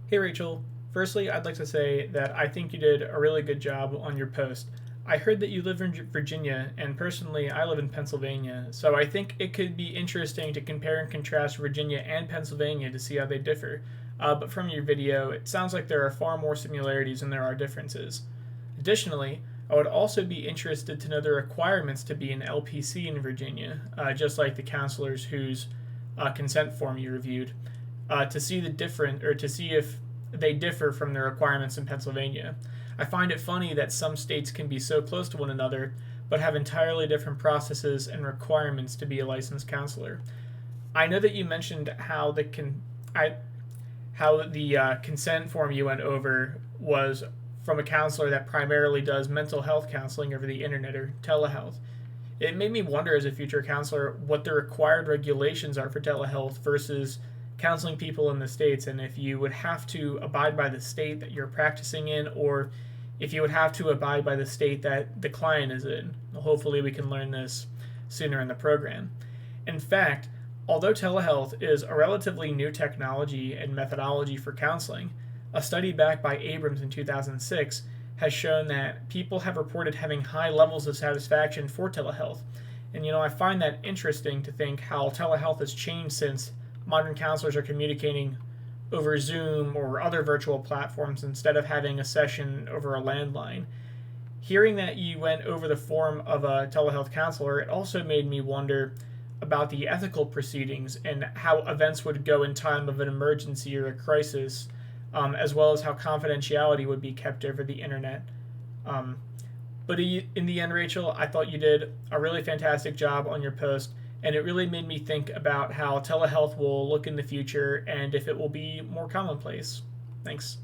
Hey Rachel, firstly, I'd like to say that I think you did a really good job on your post. I heard that you live in Virginia, and personally, I live in Pennsylvania, so I think it could be interesting to compare and contrast Virginia and Pennsylvania to see how they differ. But from your video, it sounds like there are far more similarities than there are differences. Additionally, I would also be interested to know the requirements to be an LPC in Virginia, just like the counselors whose consent form you reviewed, to see the different or to see if they differ from the requirements in Pennsylvania. I find it funny that some states can be so close to one another but have entirely different processes and requirements to be a licensed counselor. I know that you mentioned how the consent form you went over was from a counselor that primarily does mental health counseling over the internet or telehealth. It made me wonder as a future counselor what the required regulations are for telehealth versus counseling people in the states, and if you would have to abide by the state that you're practicing in, or if you would have to abide by the state that the client is in. Hopefully, we can learn this sooner in the program. In fact, although telehealth is a relatively new technology and methodology for counseling, a study backed by Abrams in 2006 has shown that people have reported having high levels of satisfaction for telehealth. And I find that interesting to think how telehealth has changed since modern counselors are communicating over Zoom or other virtual platforms instead of having a session over a landline. Hearing that you went over the form of a telehealth counselor, it also made me wonder about the ethical proceedings and how events would go in time of an emergency or a crisis, as well as how confidentiality would be kept over the internet. But in the end, Rachel, I thought you did a really fantastic job on your post, and it really made me think about how telehealth will look in the future and if it will be more commonplace. Thanks.